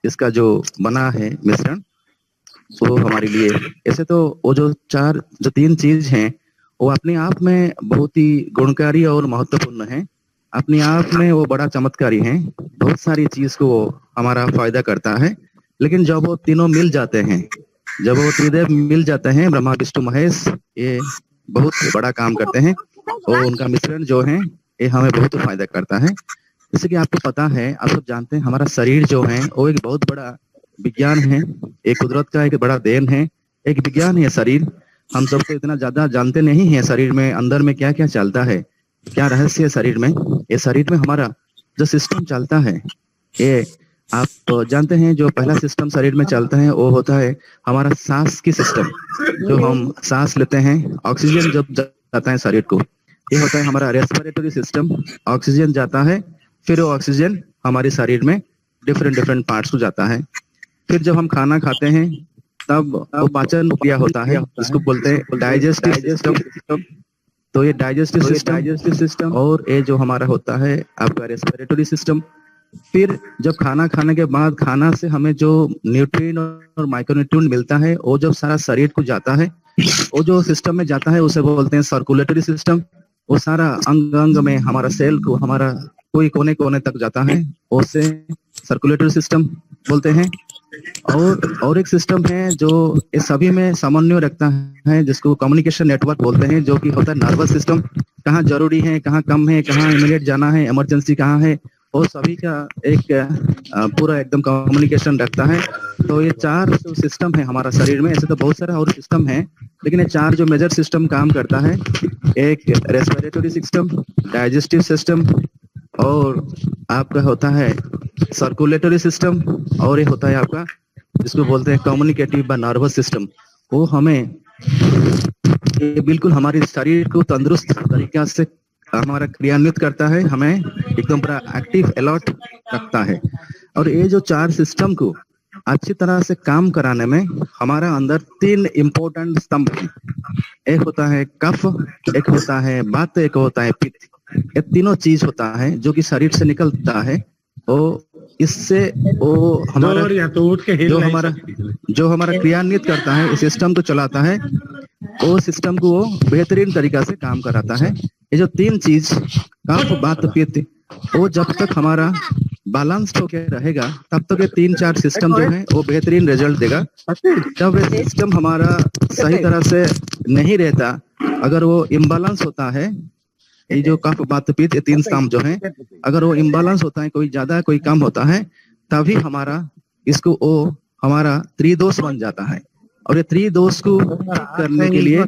इसका जो बना है मिश्रण वो हमारे लिए, ऐसे तो वो जो तीन चीज हैं वो अपने आप में बहुत ही गुणकारी और महत्वपूर्ण है। अपने आप में वो बड़ा चमत्कारी है, बहुत सारी चीज को वो हमारा फायदा करता है। लेकिन जब वो तीनों मिल जाते हैं, जब वो त्रिदेव मिल जाते हैं, ब्रह्मा विष्णु महेश, ये बहुत बड़ा काम करते हैं और उनका मिश्रण जो है ये हमें बहुत फायदा करता है। जैसे कि आपको पता है, आप सब जानते हैं, हमारा शरीर जो है वो एक बहुत बड़ा विज्ञान है, एक कुदरत का एक बड़ा देन है, एक विज्ञान है शरीर। हम सब तो इतना ज्यादा जानते नहीं है शरीर में अंदर में क्या क्या चलता है, क्या रहस्य है शरीर में। ये शरीर में हमारा जो सिस्टम चलता है, ये आप जानते हैं, जो पहला सिस्टम शरीर में चलता है वो होता है हमारा सांस की सिस्टम। जो हम सांस लेते हैं, ऑक्सीजन जब जाता है शरीर को, ये होता है हमारा रेस्पिरेटरी सिस्टम। ऑक्सीजन जाता है, फिर वो ऑक्सीजन हमारे शरीर में डिफरेंट डिफरेंट पार्ट्स को जाता है। फिर जब हम खाना खाते हैं तब वो पाचन क्रिया होता है, इसको बोलते हैं डाइजेस्टिव सिस्टम। तो ये डाइजेस्टिव सिस्टम और ये जो हमारा होता है आपका रेस्पिरेटरी सिस्टम। फिर जब खाना खाने के बाद खाना से हमें जो न्यूट्रिएंट और माइक्रोन्यूट्रिएंट मिलता है वो जब सारा शरीर को जाता है, वो जो सिस्टम में जाता है उसे बोलते हैं सर्कुलेटरी सिस्टम। वो सारा अंग अंग में हमारा सेल को, हमारा कोई कोने कोने तक जाता है, उसे सर्कुलेटरी सिस्टम बोलते हैं। और एक सिस्टम है जो इस सभी में समन्वय रखता है, जिसको कम्युनिकेशन नेटवर्क बोलते हैं, जो कि होता है नर्वस सिस्टम। कहाँ जरूरी है, कहाँ कम है, कहाँ इमीडिएट जाना है, इमरजेंसी कहाँ है, वो सभी का एक पूरा एकदम कम्युनिकेशन रखता है। तो ये चार जो सिस्टम है हमारा शरीर में, ऐसे तो बहुत सारा और सिस्टम है, लेकिन ये चार जो मेजर सिस्टम काम करता है, एक रेस्पिरेटरी सिस्टम, डाइजेस्टिव सिस्टम, और आपका होता है सर्कुलेटरी सिस्टम, और ये होता है आपका जिसको बोलते हैं कम्युनिकेटिव व नर्वस सिस्टम। वो हमें ये बिल्कुल हमारे शरीर को तंदुरुस्त तरीका से हमारा क्रियान्वित करता है, हमें एकदम पूरा एक्टिव अलर्ट रखता है। और ये जो चार सिस्टम को अच्छी तरह से काम कराने में हमारा अंदर तीन इम्पोर्टेंट स्तंभ हैं। एक होता है कफ, एक होता है वात, एक होता है पित्त। ये तीनों चीज होता है जो कि शरीर से निकलता है। वो इससे वो हमारा जो हमारा क्रियान्वित करता है, इस सिस्टम को चलाता है, वो सिस्टम को वो बेहतरीन तरीका से काम कराता है। ये जो तीन चीज कफ वात पित्त, वो जब तक हमारा बैलेंस्ड होकर रहेगा तब तक ये तीन चार सिस्टम जो है वो बेहतरीन रिजल्ट देगा। जब ये सिस्टम हमारा सही तरह से नहीं रहता, अगर वो इम्बैलेंस होता है, ये जो कफ वात पित्त, ये तीन स्तंभ जो है, अगर वो इम्बैलेंस होता है, कोई ज्यादा कोई कम होता है, तभी हमारा इसको वो हमारा त्रिदोष बन जाता है। और ये त्रिदोष को ठीक करने के लिए,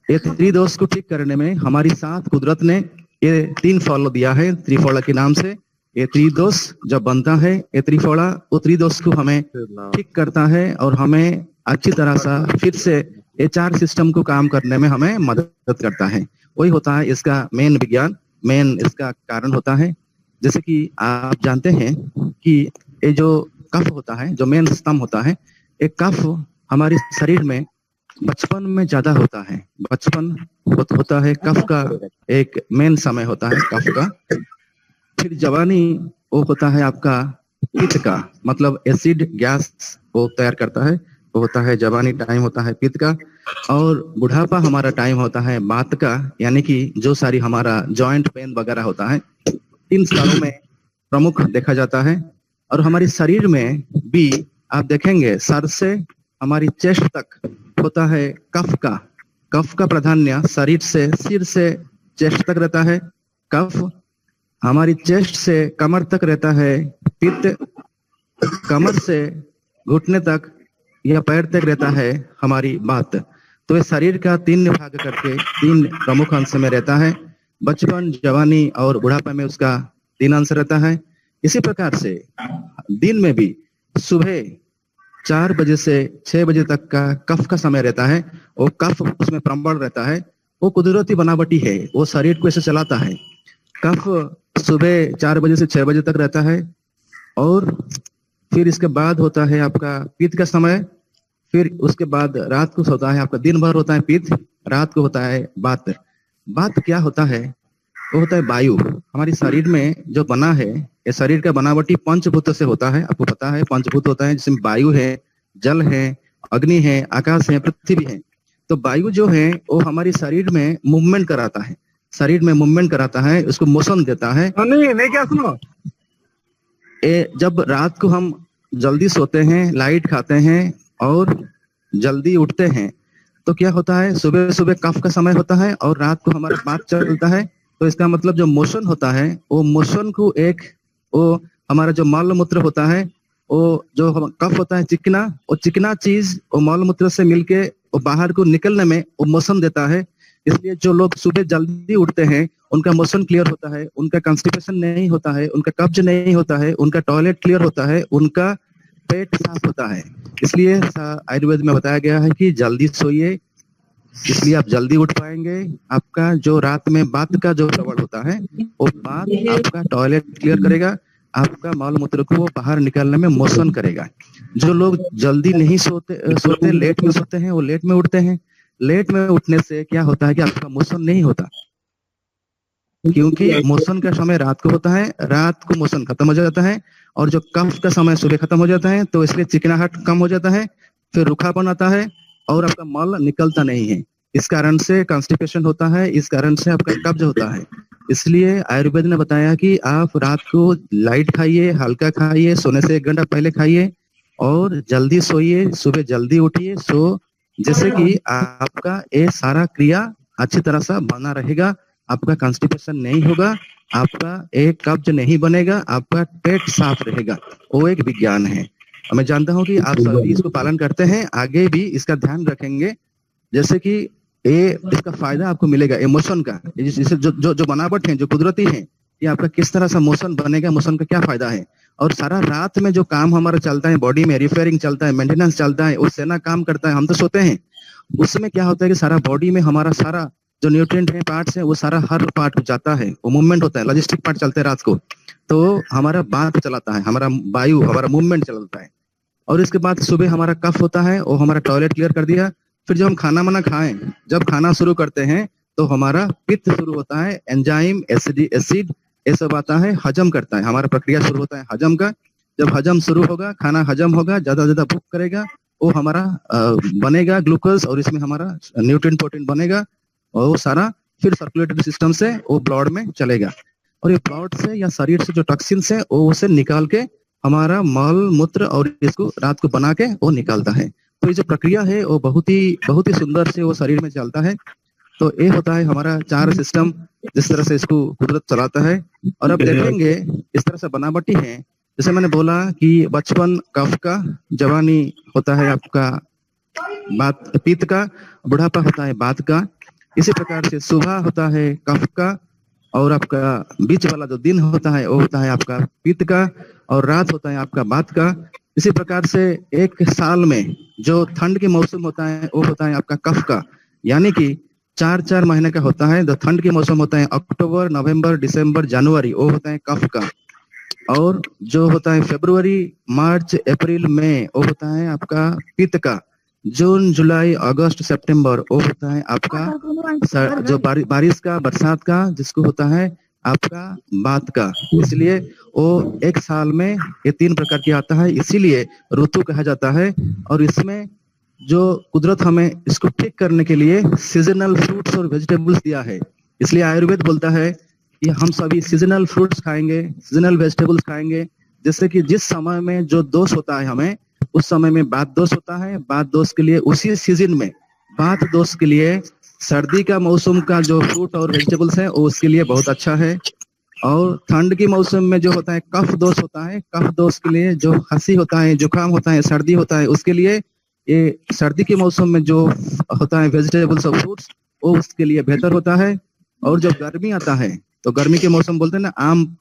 ये त्रिदोष को ठीक करने में हमारी साथ कुदरत ने ये तीन फल दिया है त्रिफला के नाम से। ये त्रिदोष जब बनता है, ये त्रिफला वो त्रिदोष को हमें ठीक करता है और हमें अच्छी तरह से फिर से ये चार सिस्टम को काम करने में हमें मदद करता है। वही होता है इसका मेन विज्ञान, मेन इसका कारण होता है। जैसे कि आप जानते हैं कि ये जो कफ होता है, जो मेन स्तंभ होता है, एक कफ हमारे शरीर में बचपन में ज्यादा होता है। बचपन होता है कफ का एक मेन समय होता है कफ का। फिर जवानी वो होता है आपका पित्त का, मतलब एसिड गैस वो तैयार करता है, वो होता है जवानी टाइम होता है पित्त का। और बुढ़ापा हमारा टाइम होता है वात का, यानी कि जो सारी हमारा जॉइंट पेन वगैरह होता है, इन स्थलों में प्रमुख देखा जाता है। और हमारे शरीर में भी आप देखेंगे सर से हमारी चेस्ट तक होता है कफ का प्राधान्य शरीर से, सिर से चेस्ट तक रहता है कफ, हमारी चेस्ट से कमर तक रहता है पित्त, कमर से घुटने तक या पैर तक रहता है हमारी वात। तो ये शरीर का तीन भाग करके तीन प्रमुख अंश में रहता है। बचपन, जवानी और बुढ़ापा में उसका तीन अंश रहता है। इसी प्रकार से दिन में भी सुबह 4 बजे से 6 बजे तक का कफ का समय रहता है। वो कफ उसमें प्रबल रहता है, वो कुदरती बनावटी है, वो शरीर को ऐसे चलाता है। कफ सुबह 4 बजे से 6 बजे तक रहता है। और फिर इसके बाद होता है आपका पित्त का समय। फिर उसके बाद रात को होता है आपका, दिन भर होता है पित्त, रात को होता है वात। वात क्या होता है? वो होता है वायु। हमारी शरीर में जो बना है, ये शरीर का बनावटी पंचभूत से होता है। आपको पता है पंचभूत होता है जिसमें वायु है, जल है, अग्नि है, आकाश है, पृथ्वी है। तो वायु जो है वो हमारी शरीर में मूवमेंट कराता है, शरीर में मूवमेंट कराता है, उसको मोशन देता है। नहीं क्या सुनो, जब रात को हम जल्दी सोते हैं, लाइट खाते हैं और जल्दी उठते हैं, तो क्या होता है, सुबह सुबह कफ का समय होता है और रात को हमारा बात चलता है। तो इसका मतलब जो मोशन होता है, वो मोशन को वो हमारा जो मल मूत्र होता है, वो जो कफ होता है चिकना, वो चिकना चीज वो मल मूत्र से मिलके वो बाहर को निकलने में वो मोशन देता है। इसलिए जो लोग सुबह जल्दी उठते हैं उनका मोशन क्लियर होता है, उनका कॉन्स्टिपेशन नहीं होता है, उनका कब्ज नहीं होता है, उनका टॉयलेट क्लियर होता है, उनका पेट साफ होता है। इसलिए आयुर्वेद में बताया गया है कि जल्दी सोइए, इसलिए आप जल्दी उठ पाएंगे। आपका जो रात में बात का जो प्रबल होता है, वो बात आपका टॉयलेट क्लियर करेगा, आपका मल मूत्र को वो बाहर निकालने में मोशन करेगा। जो लोग जल्दी नहीं सोते लेट में सोते हैं, वो लेट में उठते हैं। लेट में उठने से क्या होता है कि आपका मोशन नहीं होता, क्योंकि मोशन का समय रात को होता है, रात को मोशन खत्म हो जाता है, और जो कफ का समय सुबह खत्म हो जाता है, तो इसलिए चिकनाहट कम हो जाता है, फिर रूखापन आता है और आपका मल निकलता नहीं है। इस कारण से कॉन्स्टिपेशन होता है, इस कारण से आपका कब्ज होता है। इसलिए आयुर्वेद ने बताया कि आप रात को लाइट खाइए, हल्का खाइए, सोने से 1 घंटा पहले खाइए और जल्दी सोइए, सुबह जल्दी उठिए, जैसे कि आपका ये सारा क्रिया अच्छी तरह से बना रहेगा। आपका कॉन्स्टिपेशन नहीं होगा, आपका एक कब्ज नहीं बनेगा, आपका पेट साफ रहेगा। वो एक विज्ञान है। मैं जानता हूँ कि आप सभी इसको पालन करते हैं, आगे भी इसका ध्यान रखेंगे। जैसे कि ये इसका फायदा आपको मिलेगा इमोशन का, जैसे जो बनावट है, जो कुदरती है, कि आपका किस तरह से मोशन बनेगा, मोशन का क्या फायदा है। और सारा रात में जो काम हमारा चलता है, बॉडी में रिपेयरिंग चलता है, मेंटेनेंस चलता है, वो सेना काम करता है, हम तो सोते हैं। उसमें क्या होता है कि सारा बॉडी में हमारा सारा जो न्यूट्रिएंट है, पार्ट्स है, वो सारा हर पार्ट जाता है, वो मूवमेंट होता है, लॉजिस्टिक पार्ट चलते हैं रात को, तो हमारा बात चलाता है, हमारा वायु, हमारा मूवमेंट चलता है। और इसके बाद सुबह हमारा कफ होता है, वो हमारा टॉयलेट क्लियर कर दिया। फिर जब हम खाना वाना खाएं, जब खाना शुरू करते हैं तो हमारा पित्त शुरू होता है, एंजाइम, एसिड ये सब आता है, हजम करता है, हमारा प्रक्रिया शुरू होता है हजम का। जब हजम शुरू होगा, खाना हजम होगा, ज्यादा भूख करेगा, वो हमारा बनेगा ग्लूकोज, और इसमें हमारा न्यूट्रिएंट प्रोटीन बनेगा, और वो सारा फिर सर्कुलेटरी सिस्टम से वो ब्लड में चलेगा, और ये ब्लड से या शरीर से जो टॉक्सिन्स है वो उसे निकाल के हमारा मल मूत्र और इसको रात को बना के वो निकालता है। तो ये जो प्रक्रिया है वो बहुत ही सुंदर से वो शरीर में चलता है। तो ये होता है हमारा 4 सिस्टम, जिस तरह से इसको कुदरत चलाता है। और अब देखेंगे इस तरह से बनावटी है, जैसे मैंने बोला कि बचपन कफ का, जवानी होता है आपका बात पित्त का, बुढ़ापा होता है बात का। इसी प्रकार से सुबह होता है कफ का, और आपका बीच वाला जो दिन होता है वो होता है आपका पित्त का, और रात होता है आपका बात का। इसी प्रकार से एक साल में जो ठंड के मौसम होता है वो होता है आपका कफ का, यानी कि 4 महीने का होता है। जो ठंड के मौसम होता है अक्टूबर, नवंबर, दिसंबर, जनवरी, वो होता है कफ का। और जो होता है फरवरी, मार्च, अप्रैल, मई, वो होता है आपका पित्त का। जून, जुलाई, अगस्त, सितंबर, वो होता है आपका जो बारिश का, बरसात का, जिसको होता है आपका बात का। इसलिए वो एक साल में ये 3 प्रकार की आता है, इसीलिए ऋतु कहा जाता है। और इसमें जो कुदरत हमें इसको ठीक करने के लिए सीजनल फ्रूट्स और वेजिटेबल्स दिया है। इसलिए आयुर्वेद बोलता है कि हम सभी सीजनल फ्रूट्स खाएंगे, सीजनल वेजिटेबल्स खाएंगे, जिससे कि जिस समय में जो दोष होता है हमें, उस समय में बात दोष होता है, बात दोष के लिए उसी सीजन में बात दोष के लिए सर्दी का मौसम का जो फ्रूट और वेजिटेबल्स है वो उसके लिए बहुत अच्छा है। और ठंड के मौसम में जो होता है कफ दोष होता है, कफ दोष के लिए जो खांसी होता है, जुकाम होता है, सर्दी होता है, उसके लिए ये सर्दी के मौसम में जो होता है वेजिटेबल्स और फ्रूट्स, वो उसके लिए बेहतर होता है। और जब गर्मी आता है तो गर्मी के मौसम बोलते हैं ना,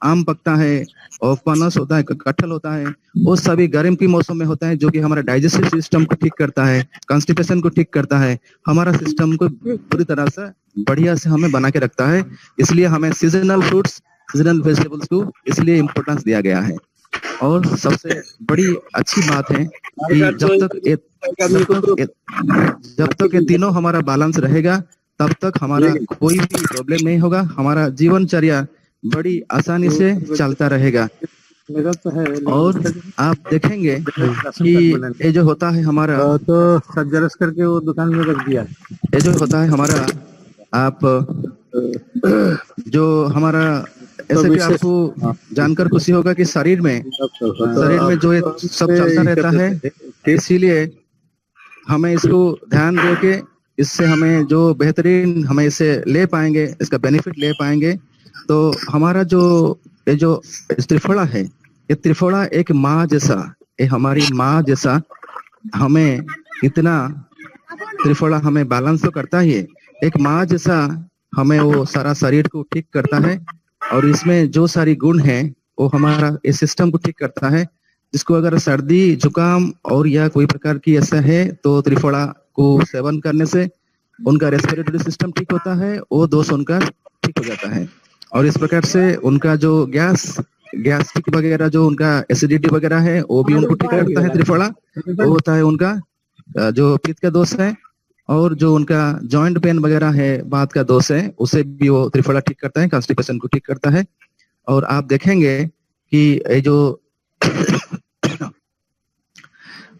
आम पकता है और पनस होता है, कटहल होता है, वो सभी गर्म के मौसम में होता है, जो कि हमारा डाइजेस्टिव सिस्टम को ठीक करता है, कॉन्स्टिपेशन को ठीक करता है, हमारा सिस्टम को पूरी तरह से बढ़िया से हमें बना के रखता है। इसलिए हमें सीजनल फ्रूट्स, सीजनल वेजिटेबल्स को इसलिए इम्पोर्टेंस दिया गया है। और सबसे बड़ी अच्छी बात है कि जब तक ये तीनों हमारा बैलेंस रहेगा, तब तक हमारा कोई भी प्रॉब्लम नहीं होगा, हमारा जीवनचर्या बड़ी आसानी से चलता रहेगा। और आप देखेंगे कि ये जो होता है हमारा, तो सब जरस करके वो दुकान में रख दिया। ये जो होता है हमारा, आप जो हमारा ऐसे कि आपको जानकर खुशी होगा कि शरीर में जो ये सब चलता रहता है, इसीलिए हमें इसको ध्यान दे के इससे हमें जो बेहतरीन हमें इसे ले पाएंगे, इसका बेनिफिट ले पाएंगे। तो हमारा जो ये जो त्रिफला है, ये त्रिफला एक माँ जैसा, ये हमारी माँ जैसा हमें इतना त्रिफला हमें बैलेंस तो करता ही है, एक माँ जैसा हमें वो सारा शरीर को ठीक करता है। और इसमें जो सारी गुण है वो हमारा इस सिस्टम को ठीक करता है। जिसको अगर सर्दी जुकाम और या कोई प्रकार की ऐसा है तो त्रिफला को सेवन करने से उनका रेस्पिरेटरी सिस्टम ठीक होता है, वो दोष उनका ठीक हो जाता है। और इस प्रकार से उनका जो गैस्ट्रिक वगैरह जो उनका एसिडिटी वगैरह है वो भी उनको ठीक करता है त्रिफला। वो होता है उनका जो पित्त का दोष है, और जो उनका जॉइंट पेन वगैरह है, बात का दोष है, उसे भी वो त्रिफला ठीक करता है, कॉन्स्टिपेशन को ठीक करता है। और आप देखेंगे कि ये जो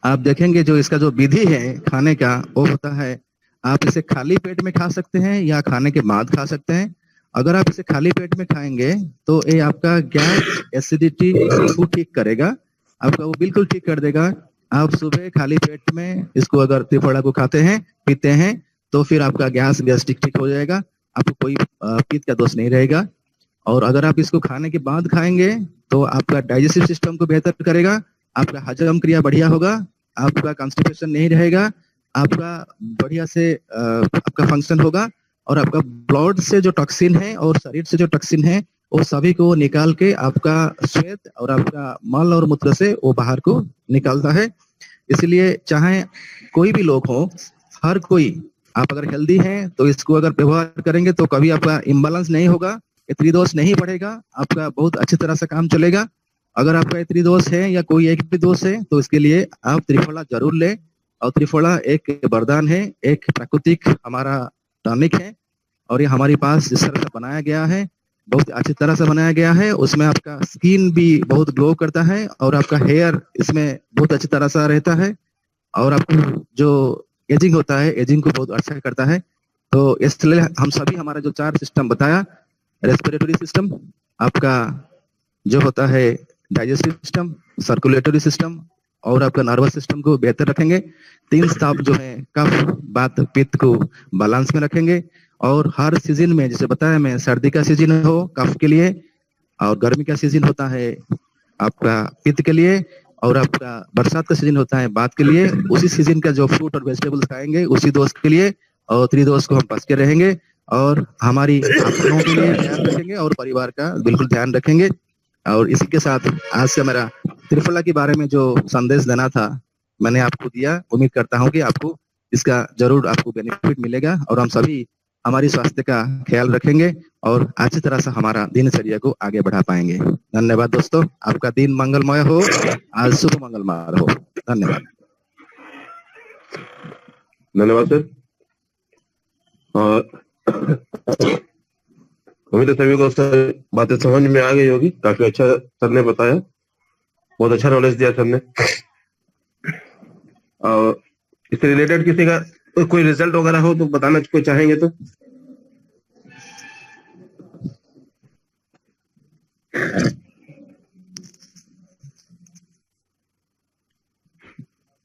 आप देखेंगे जो इसका जो विधि है खाने का, वो होता है आप इसे खाली पेट में खा सकते हैं या खाने के बाद खा सकते हैं। अगर आप इसे खाली पेट में खाएंगे तो ये आपका गैस एसिडिटी को ठीक करेगा, आपका वो बिल्कुल ठीक कर देगा। आप सुबह खाली पेट में इसको अगर त्रिफला को खाते हैं पीते हैं तो फिर आपका गैस्ट्रिक ठीक हो जाएगा, आपको कोई पित्त का दोष नहीं रहेगा। और अगर आप इसको खाने के बाद खाएंगे तो आपका डाइजेस्टिव सिस्टम को बेहतर करेगा, आपका हजम क्रिया बढ़िया होगा, आपका कॉन्स्टिपेशन नहीं रहेगा, आपका बढ़िया से आपका फंक्शन होगा। और आपका ब्लड से जो टॉक्सिन है और शरीर से जो टॉक्सिन है वो सभी को निकाल के आपका श्वेत और आपका मल और मूत्र से वो बाहर को निकालता है। इसलिए चाहे कोई भी लोग हो, हर कोई, आप अगर हेल्दी हैं तो इसको अगर व्यवहार करेंगे तो कभी आपका इम्बैलेंस नहीं होगा, त्रिदोष नहीं बढ़ेगा, आपका बहुत अच्छी तरह से काम चलेगा। अगर आपका त्रिदोष है या कोई एक भी दोष है तो इसके लिए आप त्रिफला जरूर ले। और त्रिफला एक वरदान है, एक प्राकृतिक हमारा टॉनिक है, और ये हमारे पास जिस तरह से बनाया गया है, बहुत अच्छी तरह से बनाया गया है। उसमें आपका स्किन भी बहुत ग्लो करता है और आपका हेयर इसमें बहुत अच्छी तरह से रहता है, और आपको जो एजिंग होता है एजिंग को बहुत अच्छा करता है। तो इसलिए हम सभी हमारा जो 4 सिस्टम बताया, रेस्पिरेटरी सिस्टम, आपका जो होता है डाइजेस्टिव सिस्टम, सर्कुलेटरी सिस्टम और आपका नर्वस सिस्टम को बेहतर रखेंगे। 3 स्टाफ जो है कफ बात पित्त को बैलेंस में रखेंगे। और हर सीजन में, जैसे बताया मैं, सर्दी का सीजन हो कफ के लिए, और गर्मी का सीजन होता है आपका पित्त के लिए, और आपका बरसात का सीजन होता है बात के लिए। उसी सीजन का जो फ्रूट और वेजिटेबल्स खाएंगे उसी दोष के लिए, और त्रिदोष को हम बच के रहेंगे और हमारी अपनों के लिए ध्यान रखेंगे और परिवार का बिल्कुल ध्यान रखेंगे। और इसी के साथ आज से मेरा त्रिफला के बारे में जो संदेश देना था मैंने आपको दिया। उम्मीद करता हूँ कि आपको इसका जरूर आपको बेनिफिट मिलेगा और हम सभी हमारी स्वास्थ्य का ख्याल रखेंगे और अच्छी तरह से हमारा दिनचर्या को आगे बढ़ा पाएंगे। धन्यवाद दोस्तों, आपका दिन मंगलमय हो, आज शुभ मंगलमय हो। धन्यवाद। धन्यवाद सर। और उम्मीद है सभी को सर बातें समझ में आ गई होगी। काफी अच्छा सर ने बताया, बहुत अच्छा नॉलेज दिया सर ने। और इससे रिलेटेड किसी का कोई रिजल्ट वगैरह हो तो बताना कोई चाहेंगे तो?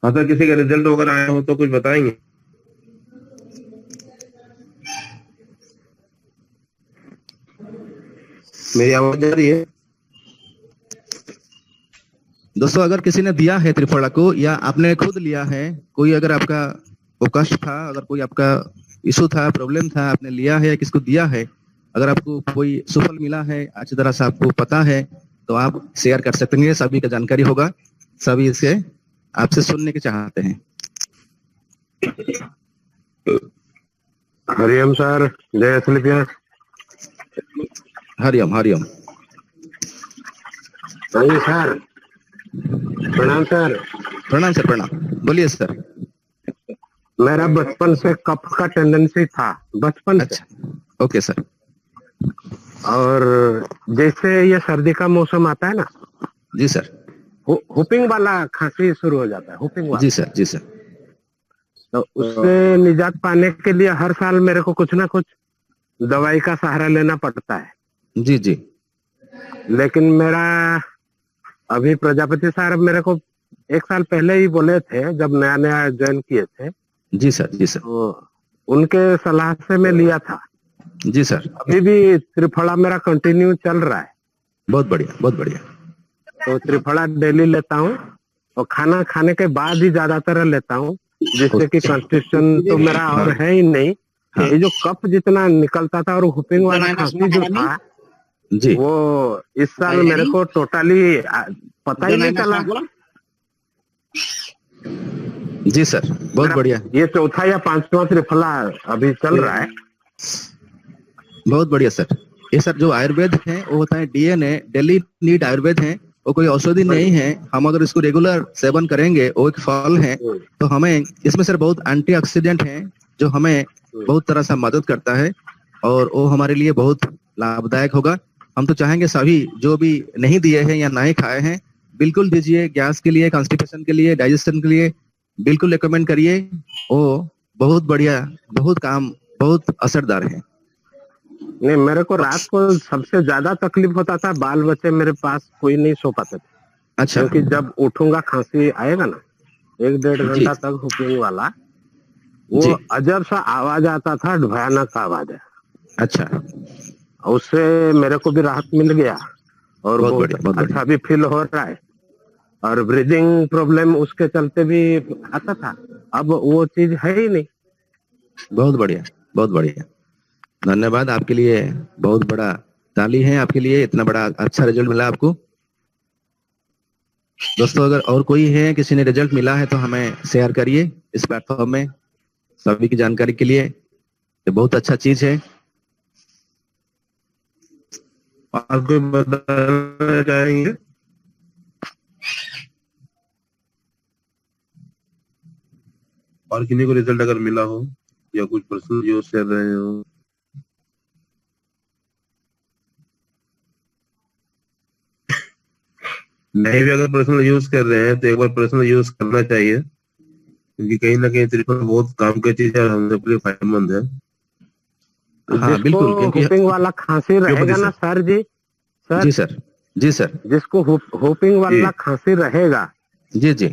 हाँ सर, किसी का रिजल्ट वगैरह आया हो तो कुछ बताएंगे? मेरी आवाज जा रही है दोस्तों? अगर किसी ने दिया है त्रिफला को या आपने खुद लिया है, कोई अगर आपका वो कष्ट था, अगर कोई आपका इशू था, प्रॉब्लम था, आपने लिया है या किसको दिया है, अगर आपको कोई सुफल मिला है, अच्छी तरह से आपको पता है, तो आप शेयर कर सकते हैं। सभी का जानकारी होगा, सभी इसे आपसे सुनने के चाहते हैं। हरिओम सर, जय असलिया। हरिओम हरिओम। सर प्रणाम सर। प्रणाम सर, प्रणाम। बोलिए सर। मेरा बचपन से कफ का टेंडेंसी था, बचपन से। अच्छा, ओके सर। और जैसे ये सर्दी का मौसम आता है ना, जी सर। हुपिंग वाला खांसी शुरू हो जाता है, हुपिंग वाला। जी सर, जी सर। तो उससे निजात पाने के लिए हर साल मेरे को कुछ ना कुछ दवाई का सहारा लेना पड़ता है। जी जी। लेकिन मेरा अभी प्रजापति साहब मेरे को 1 साल पहले ही बोले थे, जब नया नया ज्वाइन किए थे, जी सर, जी सर। तो उनके सलाह से मैं लिया था। जी सर। अभी भी त्रिफला मेरा कंटिन्यू चल रहा है। बहुत बढ़िया, बहुत बढ़िया। तो त्रिफला डेली लेता हूँ और खाना खाने के बाद ही ज्यादातर लेता हूँ, जिससे कि कंस्टिट्यूशन तो मेरा और है ही नहीं। हाँ। ये जो कफ जितना निकलता था और हुपिंग वाला खांसी जो था, जी वो इस साल मेरे को टोटली पता ही नहीं चला। जी सर, बहुत बढ़िया। ये चौथा या 5वां त्रिफला अभी चल रहा है। बहुत बढ़िया सर। ये सर जो आयुर्वेद है वो होता है डीएनए, डेली नीड आयुर्वेद है। वो कोई औषधि नहीं है। हम अगर इसको रेगुलर सेवन करेंगे, वो एक फल है, तो हमें इसमें सर बहुत एंटीऑक्सीडेंट है जो हमें बहुत तरह से मदद करता है और वो हमारे लिए बहुत लाभदायक होगा। हम तो चाहेंगे सभी जो भी नहीं दिए हैं या नहीं खाए हैं, बिल्कुल दीजिए। गैस के लिए, कॉन्स्टिपेशन के लिए, डाइजेशन के लिए बिल्कुल रिकमेंड करिए। वो बहुत बढ़िया, बहुत काम, बहुत असरदार है। नहीं, मेरे को रात को सबसे ज्यादा तकलीफ होता था, बाल बच्चे मेरे पास कोई नहीं सो पाते थे। अच्छा। क्योंकि जब उठूंगा खांसी आएगा ना, 1-1.5 घंटा तक हुपिंग वाला, वो अजब सा आवाज आता था, भयानक आवाज है। अच्छा। उससे मेरे को भी राहत मिल गया और बहुत अच्छा भी फील हो रहा है। और ब्रीदिंग प्रॉब्लम उसके चलते भी आता था, अब वो चीज है ही नहीं। बहुत बढ़िया, बहुत बढ़िया। धन्यवाद आपके लिए, बहुत बड़ा ताली है आपके लिए, इतना बड़ा अच्छा रिजल्ट मिला आपको। दोस्तों अगर और कोई है, किसी ने रिजल्ट मिला है तो हमें शेयर करिए इस प्लेटफॉर्म में, सभी की जानकारी के लिए। ये बहुत अच्छा चीज है। और कोई बताना चाहेंगे? और किन्हीं को रिजल्ट अगर मिला हो या कुछ पर्सनल यूज कर रहे हो? नहीं भी अगर पर्सनल यूज कर रहे हैं तो एक बार पर्सनल यूज करना चाहिए, क्योंकि कहीं ना कहीं त्रिफल बहुत काम की चीज है और हम लोग के लिए फायदेमंद है। हाँ, बिल्कुल। हुपिंग वाला खांसी रहेगा ना सर जी, सर जी सर, जी सर, जिसको हुपिंग वाला खांसी रहेगा, जी जी,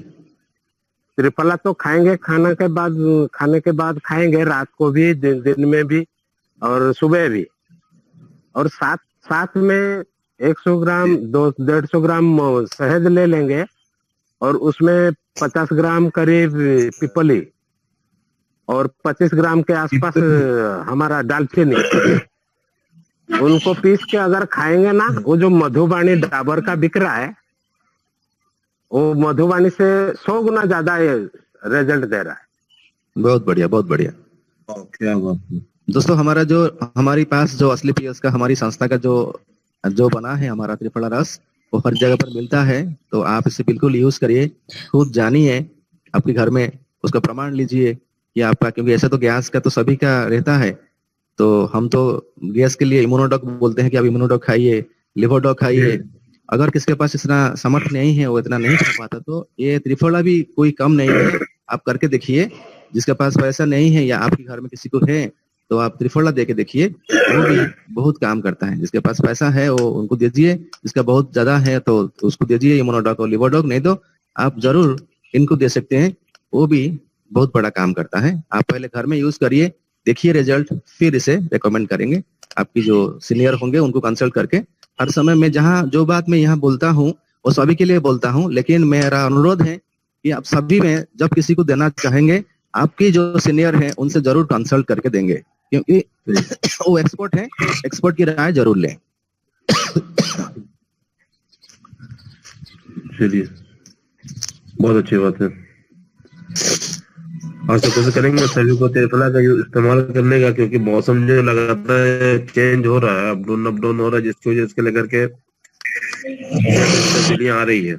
त्रिफला तो खाएंगे, खाने के बाद खाएंगे, रात को भी, दिन में भी और सुबह भी। और साथ में 100 ग्राम 150 ग्राम शहद ले लेंगे और उसमें 50 ग्राम करीब पिपली और 25 ग्राम के आसपास हमारा दालचीनी, उनको पीस के अगर खाएंगे ना, वो जो मधुबानी डाबर का बिक रहा है, वो मधुबानी से 100 गुना ज्यादा रिजल्ट दे रहा है। बहुत बढ़िया, बहुत बढ़िया। क्या बात। दोस्तों हमारी पास जो असली पीएस का, हमारी संस्था का जो बना है हमारा त्रिफला रस, वो हर जगह पर मिलता है। तो आप इसे बिल्कुल यूज करिए, खुद जानिए, आपके घर में उसका प्रमाण लीजिए कि आपका, क्योंकि ऐसा तो गैस का तो सभी का रहता है। तो हम तो गैस के लिए इम्यूनोडॉक बोलते हैं कि आप इम्यूनोडॉक खाइए, लिवरडॉक खाइए। अगर किसके पास इतना समर्थ नहीं है, वो इतना नहीं खा पाता, तो ये त्रिफला भी कोई कम नहीं है। आप करके देखिए। जिसके पास पैसा नहीं है या आपके घर में किसी को है, तो आप त्रिफला दे के देखिए, वो भी बहुत काम करता है। जिसके पास पैसा है वो उनको दीजिए, जिसका बहुत ज्यादा है तो उसको दीजिए इम्यूनोडॉक और लिवरडॉक। नहीं तो आप जरूर इनको दे सकते हैं, वो भी बहुत बड़ा काम करता है। आप पहले घर में यूज करिए, देखिए रिजल्ट, फिर इसे रिकमेंड करेंगे। आपकी जो सीनियर होंगे उनको कंसल्ट करके। हर समय में जो बात मैं यहाँ बोलता हूँ वो सभी के लिए बोलता हूँ, लेकिन मेरा अनुरोध है कि आप सभी में जब किसी को देना चाहेंगे, आपकी जो सीनियर है उनसे जरूर कंसल्ट करके देंगे, क्योंकि वो एक्सपर्ट है, एक्सपर्ट की राय जरूर लें। चलिए, बहुत अच्छी बात है। और तो कोशिश करेंगे सभी को त्रिफला का इस्तेमाल करने का, क्योंकि मौसम जो लगातार चेंज हो रहा है, अप डाउन हो रहा है, जिसकी वजह से लेकर के तब्दीलियां आ रही है।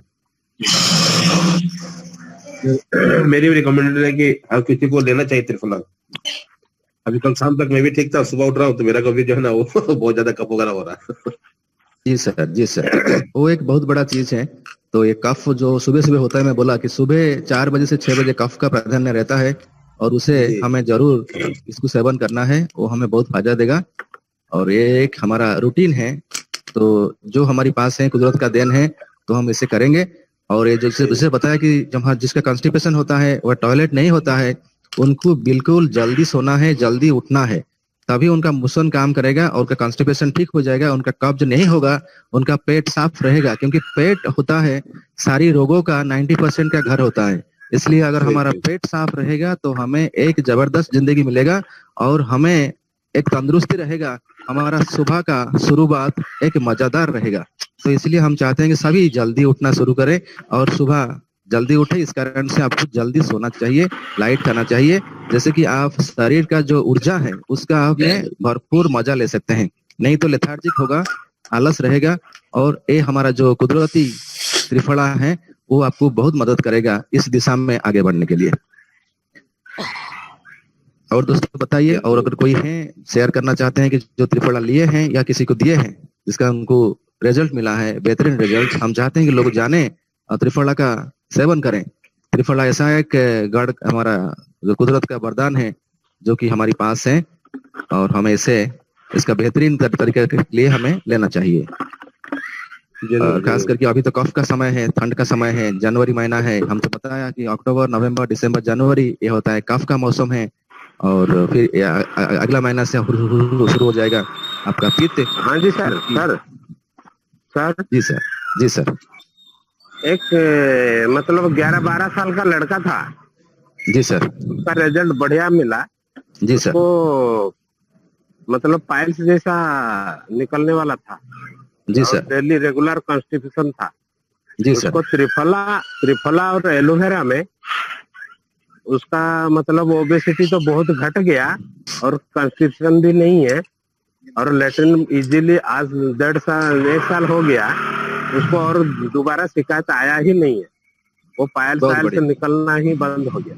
मेरी भी रिकमेंडेड है कि हर किसी को लेना चाहिए त्रिफला। अभी कल शाम तक मैं भी ठीक था, सुबह उठ रहा हूँ तो मेरा कभी जो है ना वो बहुत ज्यादा कफ वगैरह हो रहा है। जी सर, जी सर, वो एक बहुत बड़ा चीज है। तो ये कफ जो सुबह सुबह होता है, मैं बोला कि सुबह 4 बजे से 6 बजे कफ का प्राधान्य रहता है, और उसे जी हमें जरूर इसको सेवन करना है, वो हमें बहुत फायदा देगा। और ये एक हमारा रूटीन है, तो जो हमारी पास है, कुदरत का देन है, तो हम इसे करेंगे। और ये जो जिसे बताया कि जब जिसका कॉन्स्टिपेशन होता है, वह टॉयलेट नहीं होता है, उनको बिल्कुल जल्दी सोना है, जल्दी उठना है, तभी उनका मुसन काम करेगा और उनका कॉन्स्टिपेशन ठीक हो जाएगा, उनका कब्ज नहीं होगा, उनका पेट साफ रहेगा, क्योंकि पेट होता है सारी रोगों का 90% का घर होता है। इसलिए अगर हमारा बिल्कुल पेट साफ रहेगा तो हमें एक जबरदस्त जिंदगी मिलेगा, और हमें एक तंदुरुस्ती रहेगा, हमारा सुबह का शुरुआत एक मजेदार रहेगा। तो इसलिए हम चाहते हैं कि सभी जल्दी उठना शुरू करें, और सुबह जल्दी उठे। इस कारण से आपको जल्दी सोना चाहिए, लाइट खाना चाहिए, जैसे कि आप शरीर का जो ऊर्जा है उसका आप में भरपूर मजा ले सकते हैं। नहीं तो लेथार्जिक होगा, आलस रहेगा। और ये हमारा जो कुदरती त्रिफला है, वो आपको बहुत मदद करेगा इस दिशा में आगे बढ़ने के लिए। और दोस्तों बताइए, और अगर कोई है शेयर करना चाहते हैं कि जो त्रिफला लिए हैं या किसी को दिए हैं जिसका उनको रिजल्ट मिला है, बेहतरीन रिजल्ट, हम चाहते हैं कि लोग जाने और त्रिफला का सेवन करें। त्रिफला ऐसा एक गढ़, हमारा जो कुदरत का वरदान है, जो कि हमारी पास है, और हमें इसे इसका बेहतरीन तरीके के लिए हमें लेना चाहिए। जरूर खास जरूर। करके अभी तो कफ का समय है, ठंड का समय है, जनवरी महीना है, हम तो बताया कि अक्टूबर, नवंबर, दिसंबर, जनवरी ये होता है कफ का मौसम है। और फिर अगला महीना से शुरू हो जाएगा आपका पित्त, हाँ जी सर। जो कि सर सर जी सर, जी सर, एक मतलब 11-12 साल का लड़का था, जी सर, उसका रिजल्ट बढ़िया मिला। जी सर, उसको मतलब पाइल्स जैसा निकलने वाला था, जी और सर, डेली रेगुलर कॉन्स्टिपेशन था। जी सर, उसको त्रिफला और एलोवेरा में उसका मतलब ओबेसिटी तो बहुत घट गया, और कॉन्स्टिपेशन भी नहीं है, और लेटरिन इजीली आज 1.5 साल 1 साल हो गया उसको, और दोबारा शिकायत आया ही नहीं है। वो पायल बहुत सायल से बढ़िया, निकलना ही बंद हो गया।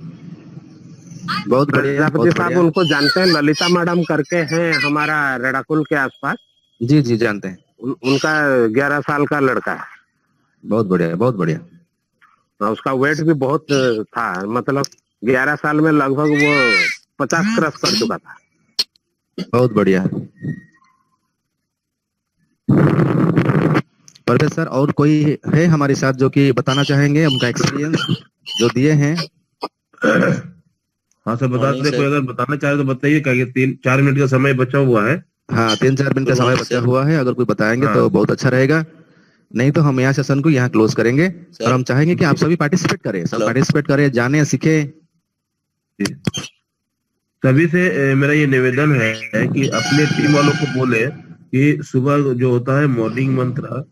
बहुत बढ़िया, प्रजापति बहुत साहब बढ़िया। उनको जानते हैं, ललिता मैडम करके हैं हमारा रेडाकुल के आसपास। जी जी, जानते हैं। उनका 11 साल का लड़का है, बहुत बढ़िया, बहुत बढ़िया, और उसका वेट भी बहुत था, मतलब 11 साल में लगभग वो 50 क्रॉस कर चुका था। बहुत बढ़िया। परवेज सर, और कोई है हमारे साथ जो कि बताना चाहेंगे उनका एक्सपीरियंस जो दिए हैं? हाँ सर, बता मॉर्निंग दे, कोई सर। अगर बताना चाहे तो बताइए, क्या 3-4 मिनट का समय बचा हुआ है। हाँ, 3-4 मिनट का गुड समय मॉर्निंग बचा सर। हुआ है, अगर कोई बताएंगे हाँ तो बहुत अच्छा रहेगा। नहीं तो हम यहाँ सेशन को यहाँ क्लोज करेंगे, और सर हम चाहेंगे कि आप सभी पार्टिसिपेट करें, सब हेलो। पार्टिसिपेट करें, जाने सीखे। जी। सभी से मेरा ये निवेदन है कि अपने टीम वालों को बोले कि सुबह जो होता है मॉर्निंग मंत्र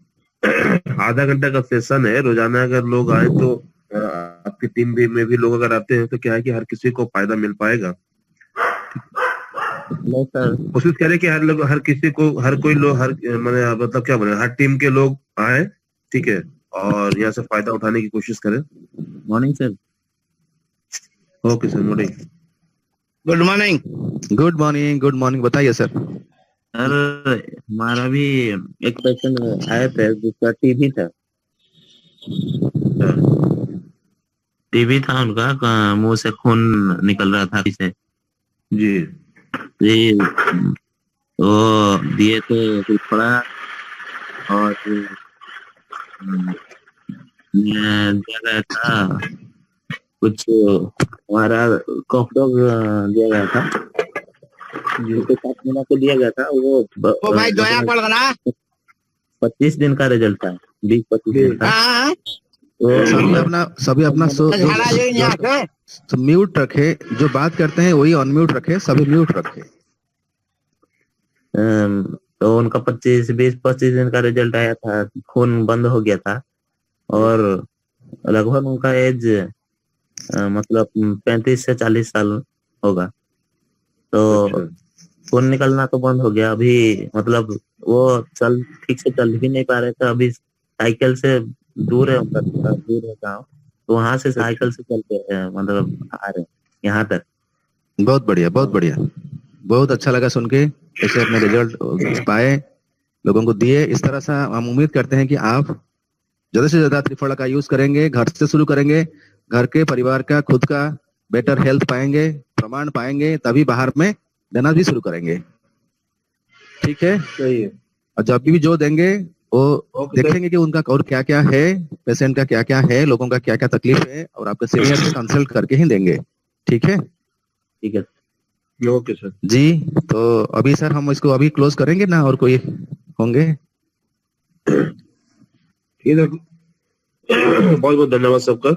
आधा घंटा का सेशन है रोजाना, अगर लोग आए तो आपकी टीम भी में भी लोग अगर आते हैं तो क्या है कि हर किसी को फायदा मिल पाएगा। नहीं सर, कोशिश करें कि हर लोग, हर किसी को, हर कोई लोग, हर मैंने मतलब क्या बोले, हर टीम के लोग आए, ठीक है, और यहाँ से फायदा उठाने की कोशिश करें। Morning sir. Okay sir, morning. Good morning good morning, good morning, बताइए सर। सर। हमारा भी एक पेशेंट आया था जिसका टीबी था। टीबी था उनका, मुंह से खून निकल रहा था से। जी जी, वो दिए थे त्रिफला, और दिया गया था कुछ, हमारा कॉफ डॉग दिया गया था, जी। उनको 7 महीना को दिया गया था। वो भाई दया पड़ रहा 25 दिन का रिजल्ट था, 20-25 दिन का। हाँ तो सभी अपना झाड़ा जो यहाँ से म्यूट रखे, जो बात करते हैं वही अनम्यूट रखे, सभी म्यूट रखे। तो उनका 20-25 दिन का रिजल्ट आया था, खून बंद हो गया था, और लगभग उनका एज मतलब 35 से 40 साल होगा। तो अच्छा। खून निकलना तो बंद हो गया अभी, मतलब वो ठीक से चल भी नहीं पा रहे थे, अभी साइकिल से दूर है, उनका थोड़ा दूर है गाँव, तो वहां से साइकिल से चल के मतलब आ रहे हैं यहाँ तक। बहुत बढ़िया, बहुत बढ़िया, बहुत अच्छा लगा सुन के। ऐसे अपने रिजल्ट पाए, लोगों को दिए। इस तरह से हम उम्मीद करते हैं कि आप ज्यादा से ज्यादा त्रिफला का यूज करेंगे, घर से शुरू करेंगे, घर के परिवार का, खुद का बेटर हेल्थ पाएंगे, प्रमाण पाएंगे, तभी बाहर में देना भी शुरू करेंगे। ठीक है, सही है। और जब भी जो देंगे वो ओके, देखेंगे कि उनका और क्या क्या है, पेशेंट का क्या क्या है, लोगों का क्या क्या तकलीफ है, और आपके सीनियर से कंसल्ट करके ही देंगे। ठीक है, ठीक है। ओके सर जी। तो अभी सर हम इसको अभी क्लोज करेंगे ना, और कोई होंगे? ठीक है। बहुत बहुत धन्यवाद सबका।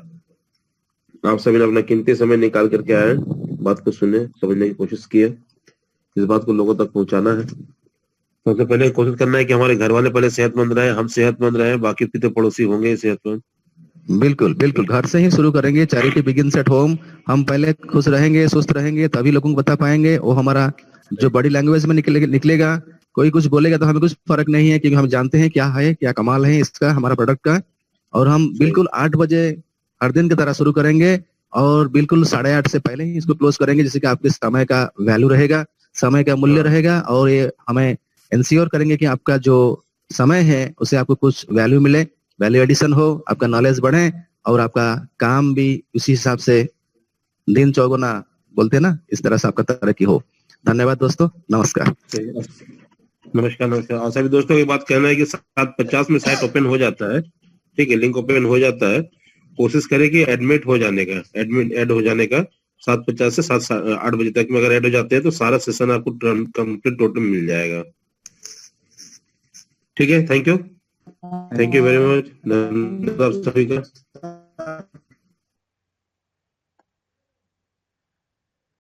आप सभी ने अपना कीमती समय निकाल करके आए, बात को सुने, समझने की कोशिश की है, इस बात को लोगों तक पहुंचाना है। सबसे पहले कोशिश करना है कि हमारे घर वाले पहले सेहतमंद रहे, हम सेहतमंद रहे, बाकी फिर तो पड़ोसी होंगे सेहतमंद। बिल्कुल बिल्कुल, घर से ही शुरू करेंगे। Charity begins at home. हम पहले खुश रहेंगे, सुस्त रहेंगे, तभी लोगों को बता पाएंगे। वो हमारा जो बॉडी लैंग्वेज में निकलेगा। कोई कुछ बोलेगा तो हमें कुछ फर्क नहीं है, क्योंकि हम जानते हैं क्या है, क्या कमाल है इसका, हमारा प्रोडक्ट का। और हम बिल्कुल 8 बजे हर दिन की तरह शुरू करेंगे, और बिल्कुल 8:30 से पहले ही इसको क्लोज करेंगे, जिससे कि आपके समय का वैल्यू रहेगा, समय का मूल्य रहेगा। और ये हमें इंश्योर करेंगे कि आपका जो समय है उसे आपको कुछ वैल्यू मिले, वैल्यू एडिशन हो, आपका नॉलेज बढ़े, और आपका काम भी उसी हिसाब से दिन चौगुना बोलते हैं ना, इस तरह से आपका तरक्की हो। धन्यवाद दोस्तों, नमस्कार। नमस्कार नमस्कार। और सभी दोस्तों की बात कहना है कि 7:50 में साइट ओपन हो जाता है। ठीक है, लिंक ओपन हो जाता है। कोशिश करें कि एडमिट हो जाने का, ऐड हो जाने का 7:50 से 8 बजे तक में अगर ऐड हो जाते हैं तो सारा सेशन आपको कंप्लीट टोटल मिल जाएगा। ठीक है, थैंक यू वेरी मच, धन्यवाद सभी का।